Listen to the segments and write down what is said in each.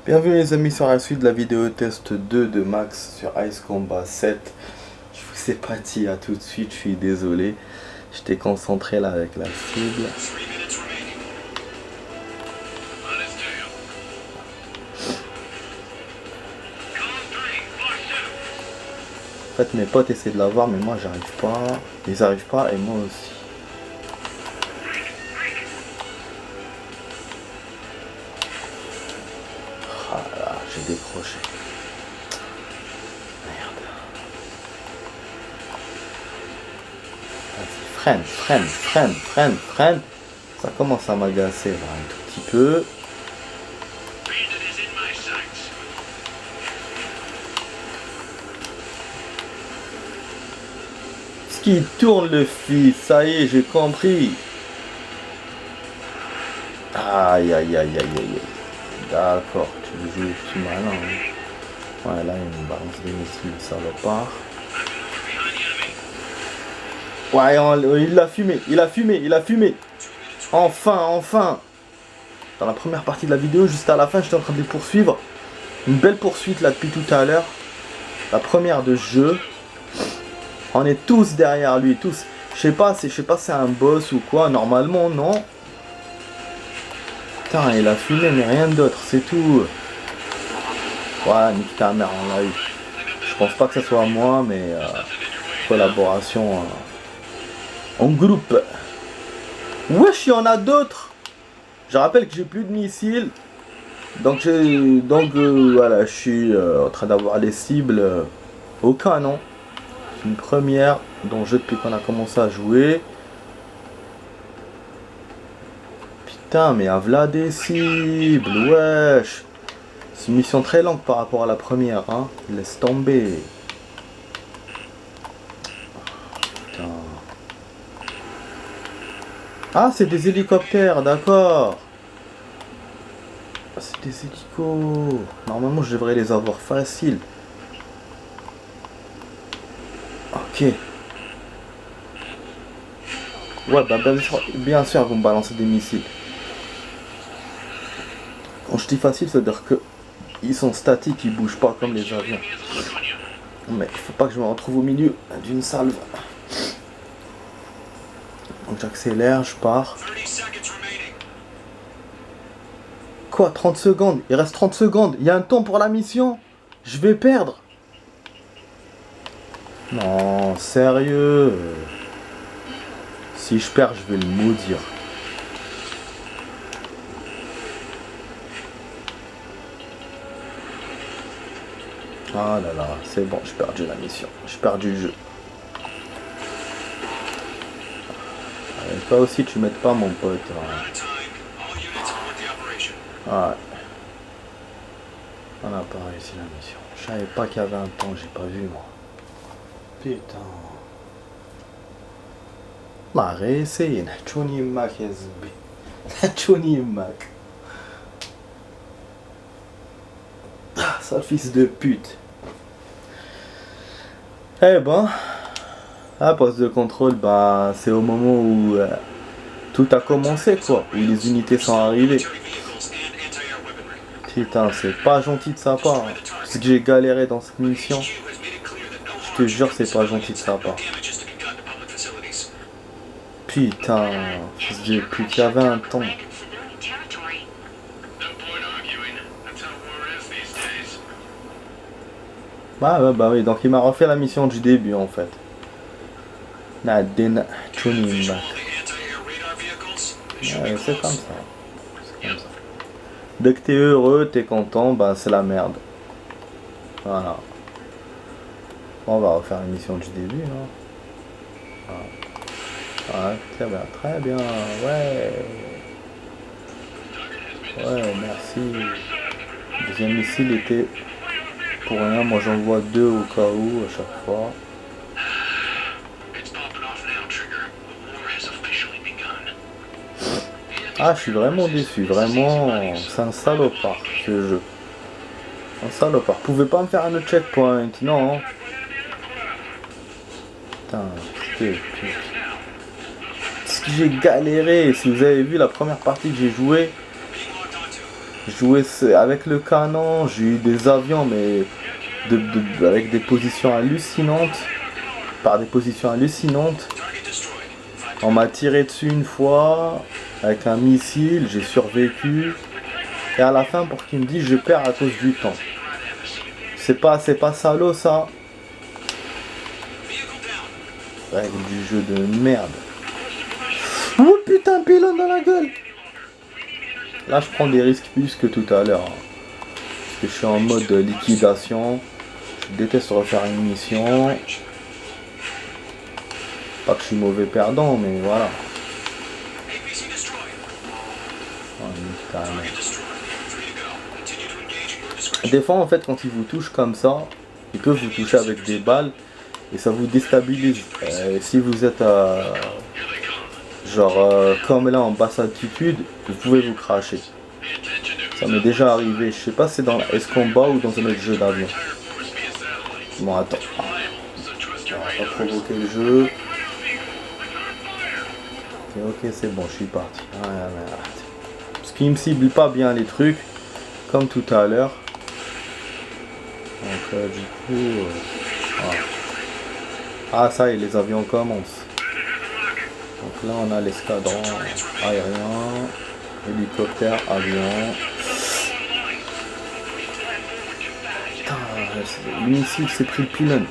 Bienvenue les amis sur la suite de la vidéo test 2 de Max sur Ice Combat 7. Je vous ai pas dit à tout de suite, je suis désolé. J'étais concentré là avec la cible. En fait mes potes essaient de l'avoir mais moi j'arrive pas. Ils arrivent pas et moi aussi. Ah là, j'ai décroché. Merde. Vas-y, freine. Ça commence à m'agacer là un tout petit peu. Ce qui tourne le fils, ça y est, j'ai compris. Aïe. D'accord, tu joues, tu malin. Hein. Ouais, là, il me balance des missiles, salopard. Ouais, il a fumé. Enfin. Dans la première partie de la vidéo, juste à la fin, j'étais en train de les poursuivre. Une belle poursuite là depuis tout à l'heure. La première de jeu. On est tous derrière lui, tous. Je sais pas, c'est un boss ou quoi. Normalement, non. Putain, il a fumé, mais rien d'autre, c'est tout. Ouais, nique ta mère, on l'a eu. Je pense pas que ce soit moi, mais collaboration en groupe. Wesh, il y en a d'autres. Je rappelle que j'ai plus de missiles. Donc voilà, je suis en train d'avoir les cibles au canon. C'est une première dont je depuis qu'on a commencé à jouer. Putain, mais à v'là des cibles, wesh. C'est une mission très longue par rapport à la première, hein. Laisse tomber. Putain. Ah, c'est des hélicoptères, d'accord. C'est des hélicos. Normalement, je devrais les avoir faciles. Ok. Ouais, bah bien sûr, vous me balancez des missiles. Quand je dis facile, c'est-à-dire que ils sont statiques, ils bougent pas comme les avions. Mais il faut pas que je me retrouve au milieu d'une salve. Donc j'accélère, je pars. Quoi, 30 secondes? Il reste 30 secondes. Il y a un temps pour la mission. Je vais perdre. Non, sérieux. Si je perds, je vais le maudire. Ah là là, c'est bon, j'ai perdu la mission. J'ai perdu le jeu. Toi aussi, tu m'aides pas, mon pote. Ouais. On n'a pas réussi la mission. Je savais pas qu'il y avait un temps, j'ai pas vu, moi. Putain. ما réessayé, نحجوني يماك يا زبي نحجوني يماك. Sale fils de pute. Eh ben, la poste de contrôle, bah, c'est au moment où tout a commencé, quoi, où les unités sont arrivées. Putain, c'est pas gentil de sa part. Hein. C'est que j'ai galéré dans cette mission. Je te jure, c'est pas gentil de sa part. Putain, fils de pute, il y avait un temps. Bah oui, donc il m'a refait la mission du début en fait. Ouais, c'est comme ça. Dès que t'es heureux, t'es content, bah c'est la merde. Voilà. On va refaire la mission du début, hein. Ouais, très bien, ouais. Ouais, merci. Le deuxième missile était pour rien, moi j'en vois deux au cas où à chaque fois. Ah, je suis vraiment déçu, vraiment, c'est un salopard ce jeu. Un salopard. Vous pouvez pas me faire un autre checkpoint, non? Putain, ce que j'ai galéré, si vous avez vu la première partie que j'ai jouée, avec le canon, j'ai eu des avions, mais avec des positions hallucinantes. Par des positions hallucinantes. On m'a tiré dessus une fois, avec un missile, j'ai survécu. Et à la fin, pour qu'il me dise, je perds à cause du temps. C'est pas salaud ça. Règle du jeu de merde. Oh putain, pylône dans la gueule. Là, je prends des risques plus que tout à l'heure. Parce que je suis en mode liquidation. Je déteste refaire une mission. Pas que je suis mauvais perdant, mais voilà. Des fois, en fait, quand ils vous touchent comme ça, ils peuvent vous toucher avec des balles et ça vous déstabilise. Si vous êtes comme là en basse altitude, vous pouvez vous cracher. Ça m'est déjà arrivé. Je sais pas si c'est dans Escombat ou dans un autre jeu d'avion. Bon, attends. On va provoquer le jeu. Ok, c'est bon, je suis parti. Parce qu'il me cible pas bien les trucs, comme tout à l'heure. Donc du coup... voilà. Ah ça y est, les avions commencent. Donc là on a l'escadron aérien, hélicoptère, avion. Putain, le missile s'est pris le pylône.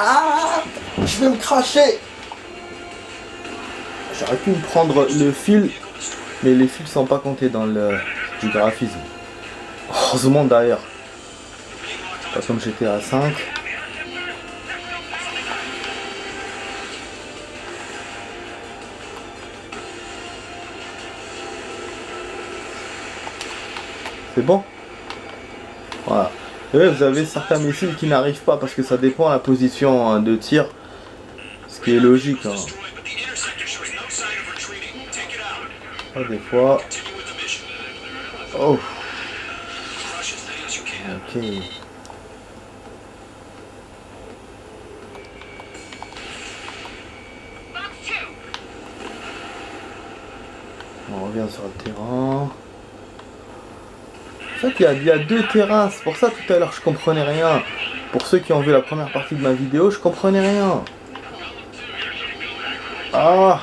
Ah, je vais me cracher. J'aurais pu me prendre le fil, mais les fils sont pas comptés dans du graphisme. Heureusement d'ailleurs. Pas comme j'étais à 5. C'est bon. Voilà. Et ouais, vous avez certains missiles qui n'arrivent pas parce que ça dépend de la position de tir. Ce qui est logique. Hein. Ah, des fois. Oh. Ok. On revient sur le terrain. En fait, il y a deux terrains, c'est pour ça tout à l'heure je comprenais rien. Pour ceux qui ont vu la première partie de ma vidéo, je comprenais rien. Ah!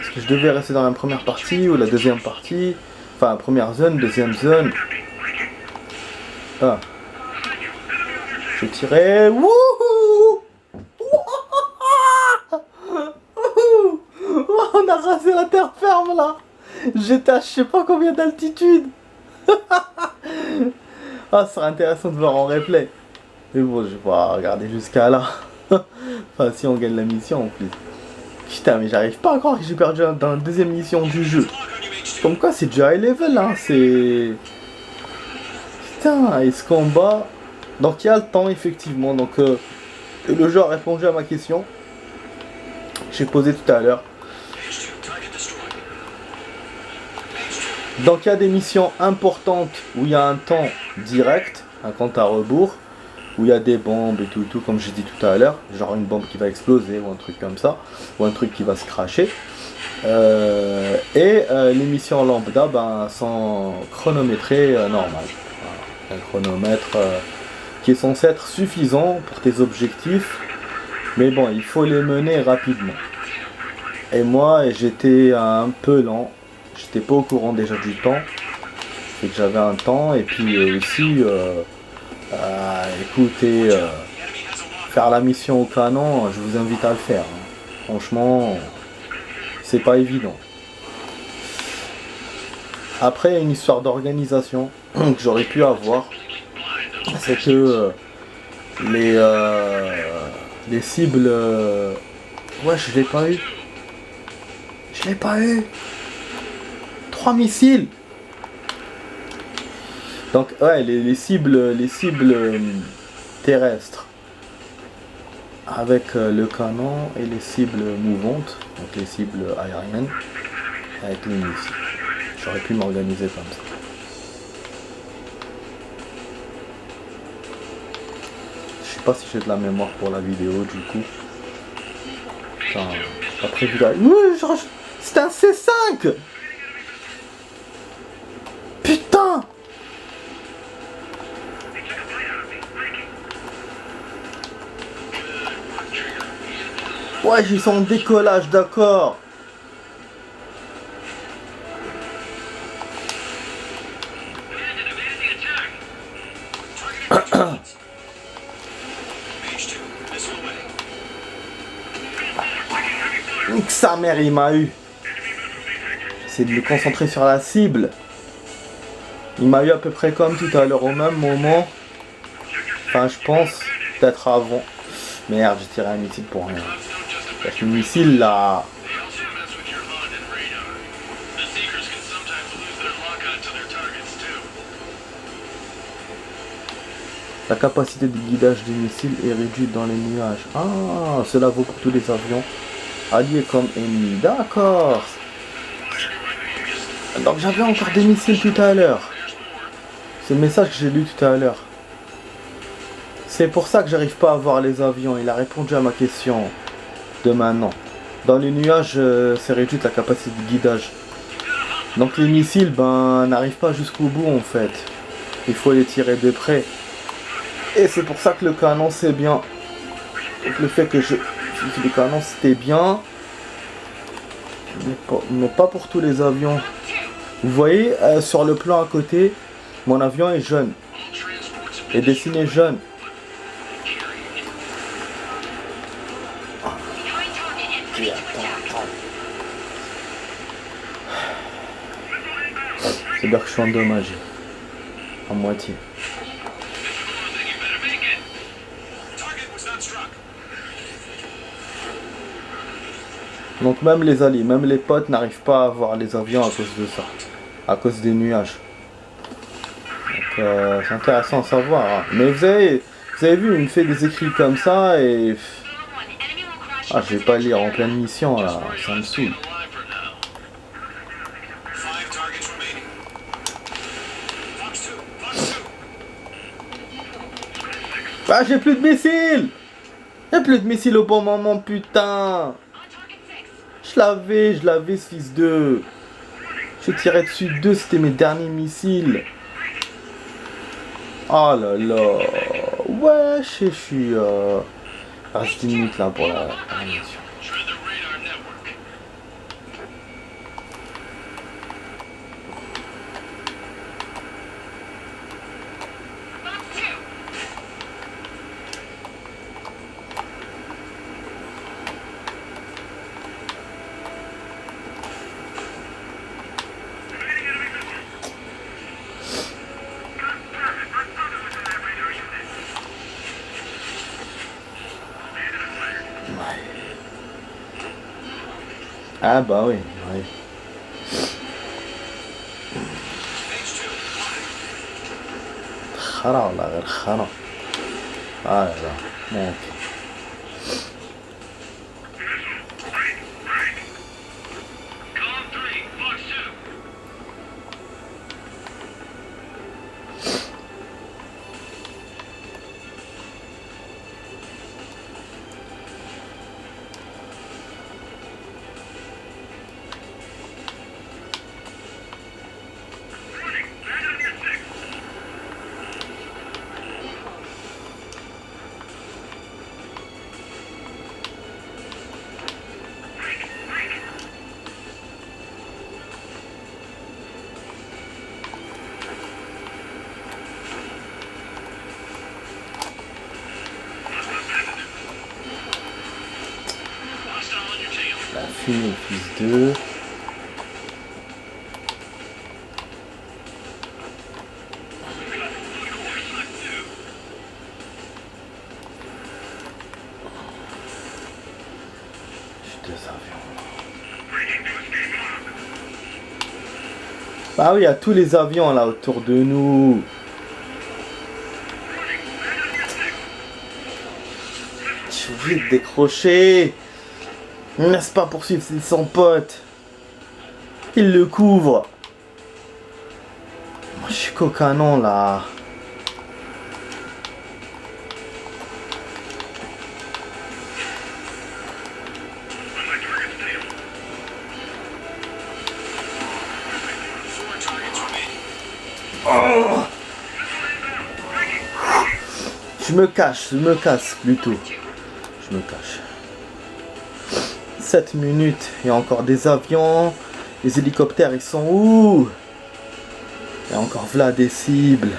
Est-ce que je devais rester dans la première partie ou la deuxième partie? Enfin, première zone, deuxième zone. Ah. Je tirais. Wouhou! On a rasé la terre ferme là! J'étais à je sais pas combien d'altitude. Ah, ce serait intéressant de voir en replay. Mais bon, je vais pas regarder jusqu'à là. Enfin, si on gagne la mission en plus. Putain, mais j'arrive pas à croire que j'ai perdu dans la deuxième mission du jeu. Comme quoi, c'est déjà high level, hein. C'est... Putain, et ce combat... Donc, il y a le temps, effectivement. Donc, le jeu a répondu à ma question. J'ai posé tout à l'heure. Donc il y a des missions importantes où il y a un temps direct, un compte à rebours, où il y a des bombes et tout, comme j'ai dit tout à l'heure, genre une bombe qui va exploser ou un truc comme ça, ou un truc qui va se cracher. Les missions lambda sont chronométrées normal. Voilà. Un chronomètre qui est censé être suffisant pour tes objectifs, mais bon, il faut les mener rapidement. Et moi, j'étais un peu lent. j'étais pas au courant déjà du temps. C'est que j'avais un temps et puis aussi écoutez, faire la mission au canon, je vous invite à le faire. Hein. Franchement, c'est pas évident. Après, il y a une histoire d'organisation que j'aurais pu avoir. C'est que les cibles... ouais, je l'ai pas eu. Je l'ai pas eu. 3 missiles. Donc, ouais, les cibles terrestres. Avec le canon et les cibles mouvantes. Donc, les cibles aériennes. Avec les missiles. J'aurais pu m'organiser comme ça. Je sais pas si j'ai de la mémoire pour la vidéo du coup. Putain, pas prévu là. C'est un C5. Putain. Ouais, ils sont en décollage, d'accord. Nique sa mère, il m'a eu. J'essaie de me concentrer sur la cible. Il m'a eu à peu près comme tout à l'heure, au même moment. Enfin, je pense, peut-être avant. Merde, j'ai tiré un missile pour rien. Le missile là. La capacité de guidage des missiles est réduite dans les nuages. Ah, cela vaut pour tous les avions alliés comme ennemis. D'accord. Donc j'avais encore des missiles tout à l'heure. C'est le message que j'ai lu tout à l'heure. C'est pour ça que j'arrive pas à voir les avions. Il a répondu à ma question de maintenant. Dans les nuages, c'est réduite la capacité de guidage. Donc les missiles, ben, n'arrivent pas jusqu'au bout en fait. Il faut les tirer de près. Et c'est pour ça que le canon c'est bien. Donc le fait que le canon c'était bien. Mais pas pour tous les avions. Vous voyez, sur le plan à côté, mon avion est jaune. Est dessiné jaune. C'est-à-dire que je suis endommagé. À moitié. Donc même les alliés, même les potes n'arrivent pas à voir les avions à cause de ça. À cause des nuages. Donc c'est intéressant à savoir. Hein. Mais vous avez vu, il me fait des écrits comme ça et... Ah, je vais pas lire en pleine mission là, ça me saoule. Ah, j'ai plus de missiles! J'ai plus de missiles au bon moment, putain! Je l'avais ce fils de... Je tirais dessus deux, c'était mes derniers missiles. Oh là là. Ouais, je suis... Reste 10 minutes là pour la mission. Ah bah oui, oui. خرا والله غير خرا. لا ممكن. assassiner le fils d'eux. Ah oui, il y a tous les avions là autour de nous. Je suis obligé de décrocher. N'est-ce pas poursuivre son pote? Il le couvre. Moi je suis qu'au canon là. Oh, je me casse plutôt. Je me cache. 7 minutes, il y a encore des avions. Les hélicoptères, ils sont où? Il y a encore là des cibles.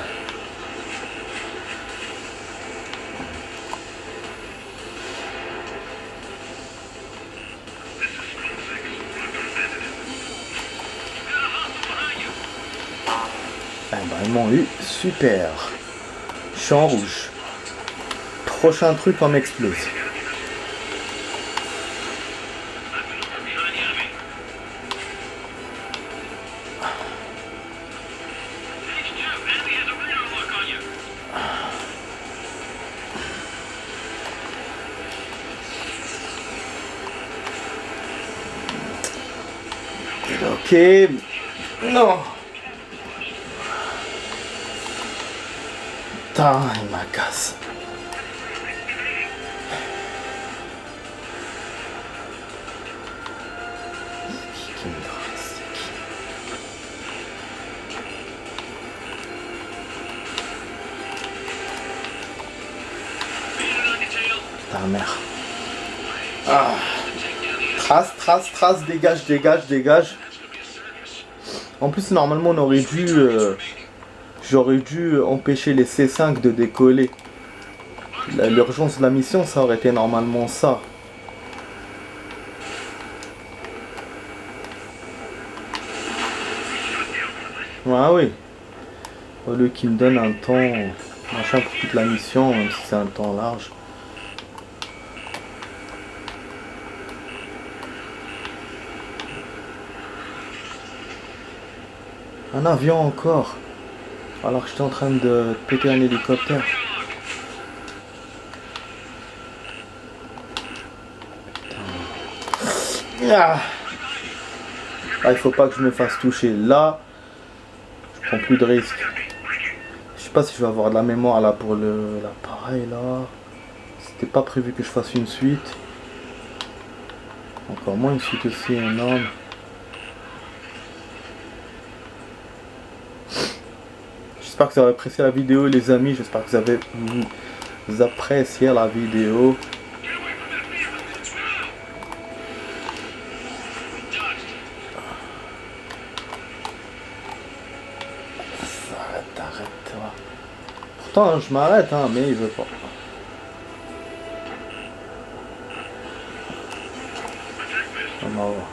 Ils m'ont eu, super. Je suis en rouge. Prochain truc, on m'explose. Ok. Non. Putain, il m'a cassé. Qui me dresse? Ta mère. Ah. Trace, dégage. En plus, normalement, on aurait dû... j'aurais dû empêcher les C5 de décoller. L'urgence de la mission, ça aurait été normalement ça. Ah oui. Au lieu qu'il me donne un temps machin pour toute la mission, même si c'est un temps large. Un avion encore. Alors que j'étais en train de péter un hélicoptère. Ah, il faut pas que je me fasse toucher. Là, je prends plus de risques. Je sais pas si je vais avoir de la mémoire là pour l'appareil là. C'était pas prévu que je fasse une suite. Encore moins une suite aussi énorme. J'espère que vous avez apprécié la vidéo les amis. J'espère que vous appréciez la vidéo. Arrête-toi. Pourtant je m'arrête hein, mais il veut pas. On va voir.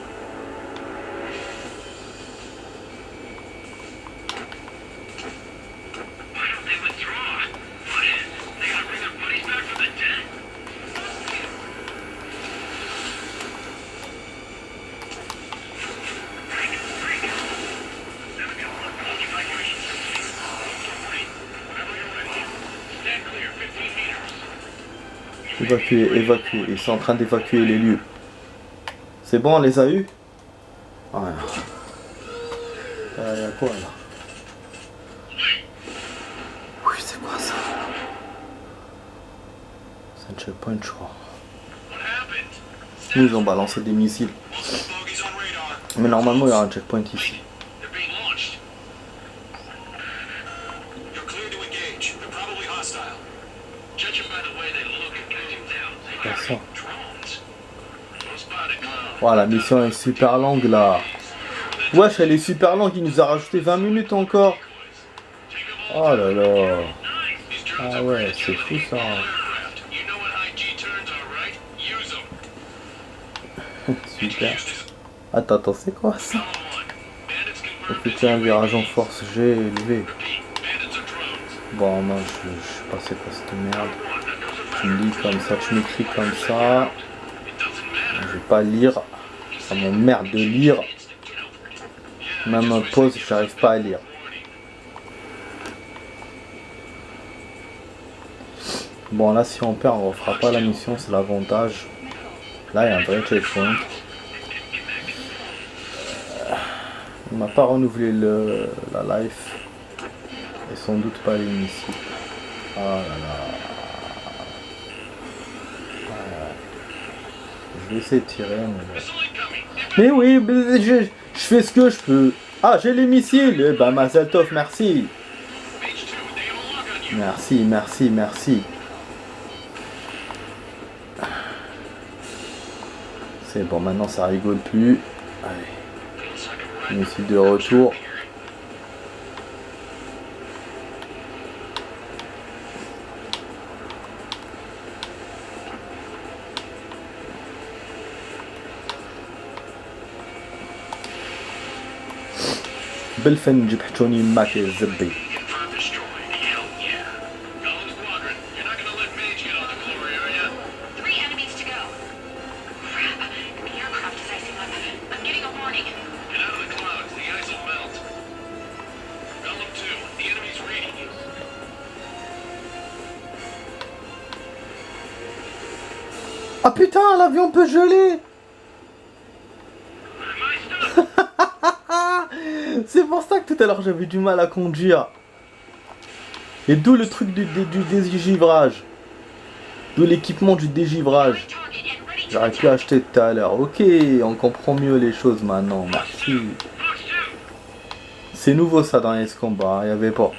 Évacuer. Ils sont en train d'évacuer les lieux. C'est bon, on les a eu? Ouais. Il y a quoi là? Oui, c'est quoi ça? C'est un checkpoint, je crois. Ils ont balancé des missiles. Mais normalement, il y a un checkpoint ici. Ça. Oh, la mission est super longue là. Wesh, elle est super longue, il nous a rajouté 20 minutes encore. Oh là là. Ah ouais, c'est fou ça. super. Attends, c'est quoi ça? Effectuer un virage en force G élevé. Bon, non, je sais pas c'est quoi cette merde. Tu me lis comme ça, tu m'écris comme ça. Je vais pas lire. Ça m'emmerde de lire. Même en pause, j'arrive pas à lire. Bon, là, si on perd, on refera pas la mission, c'est l'avantage. Là, il y a un vrai checkpoint. Il m'a pas renouvelé la life. Et sans doute pas les missiles. Ah là là. Je vais essayer de tirer. Mais oui, mais je fais ce que je peux. Ah, j'ai les missiles. Eh ben, Mazel Tov, merci. Merci. C'est bon, maintenant ça rigole plus. Allez. Missile de retour. بالفن جبحتوني معك يا زبي. Ah putain, l'avion peut geler. C'est pour ça que tout à l'heure j'avais du mal à conduire. Et d'où le truc du dégivrage. D'où l'équipement du dégivrage. J'aurais pu acheter tout à l'heure. Ok, on comprend mieux les choses maintenant. Merci. C'est nouveau ça dans les combats. Il n'y avait pas.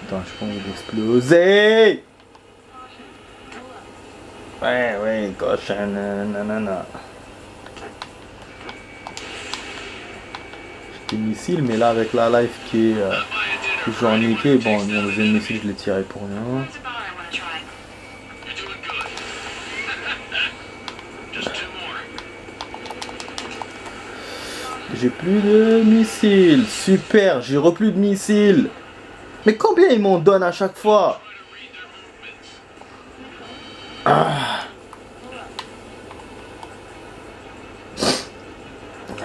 Attends, je pense d'exploser. Ouais, gauche, nanana. Des missiles, mais là avec la life qui est toujours niquée, bon, mon deuxième missile je l'ai tiré pour rien. J'ai plus de missiles, super, j'ai repris de missiles. Mais combien ils m'en donnent à chaque fois? Il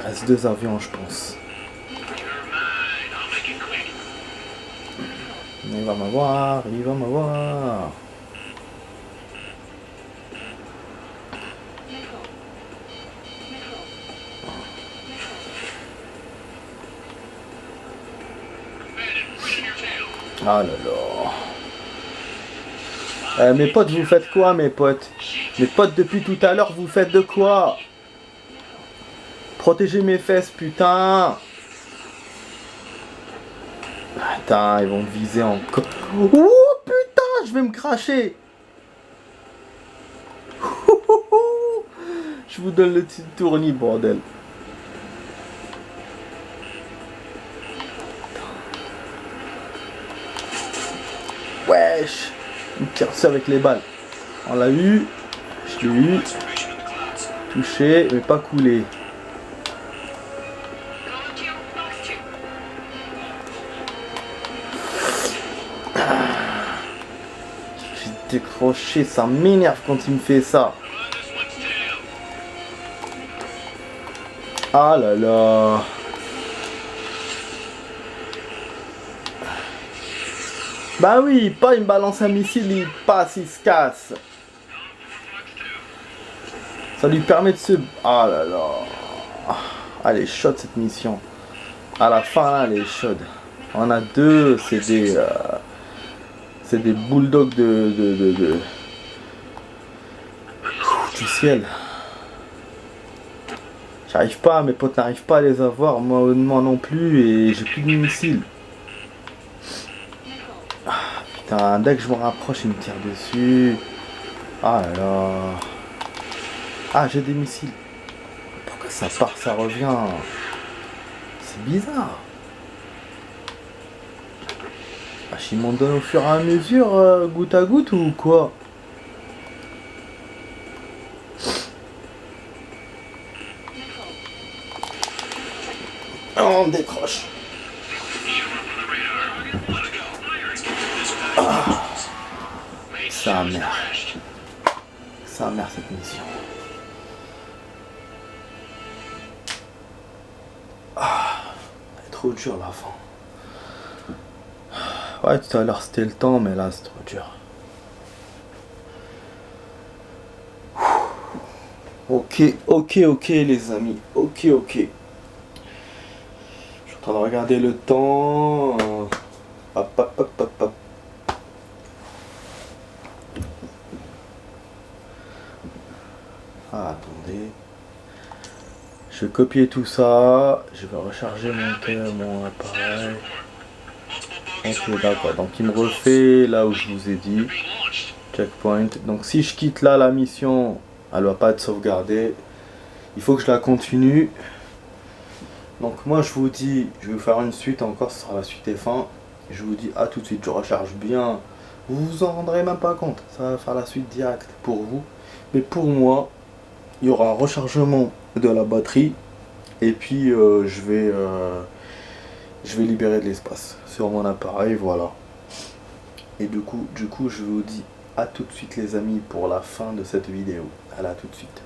reste 2 avions je pense. Il va m'avoir. Ah là là. Mes potes, vous faites quoi, mes potes? Mes potes, depuis tout à l'heure, vous faites de quoi? Protégez mes fesses, putain. Putain, ils vont me viser encore. Oh putain, je vais me cracher. Je vous donne le petit tournis, bordel. Wesh. Il me tire dessus avec les balles. On l'a eu. Je l'ai eu. Touché, mais pas coulé. J'ai décroché, ça m'énerve quand il me fait ça. Ah là là. Bah oui, pas il me balance un missile, il passe, il se casse. Ça lui permet de se... Ah là là. Ah, elle est chaude cette mission. À la fin, là, elle est chaude. On a 2, c'est des bulldogs du ciel. J'arrive pas, mes potes n'arrivent pas à les avoir, moi non plus, et j'ai plus de missiles. Ah, putain, dès que je me rapproche, il me tire dessus. Ah là là. Ah, j'ai des missiles. Pourquoi ça part, ça revient? C'est bizarre. Ah, ils m'en donnent au fur et à mesure, goutte à goutte ou quoi? On décroche. Ah, sa mère. Sa mère cette mission. Ah, elle est trop dur la fin. Ouais, tout à l'heure c'était le temps, mais là c'est trop dur. Ok les amis, ok. Je suis en train de regarder le temps. Hop. Ah, attendez. Je vais copier tout ça. Je vais recharger mon appareil. Ok, d'accord. Donc il me refait là où je vous ai dit. Checkpoint. Donc si je quitte là la mission, elle va pas être sauvegardée. Il faut que je la continue. Donc moi je vous dis, je vais vous faire une suite encore, ce sera la suite F1. Je vous dis à tout de suite, je recharge bien. Vous vous en rendrez même pas compte. Ça va faire la suite directe pour vous. Mais pour moi, il y aura un rechargement de la batterie. Et puis je vais libérer de l'espace sur mon appareil, voilà. Et du coup je vous dis à tout de suite les amis pour la fin de cette vidéo. Allez, à tout de suite.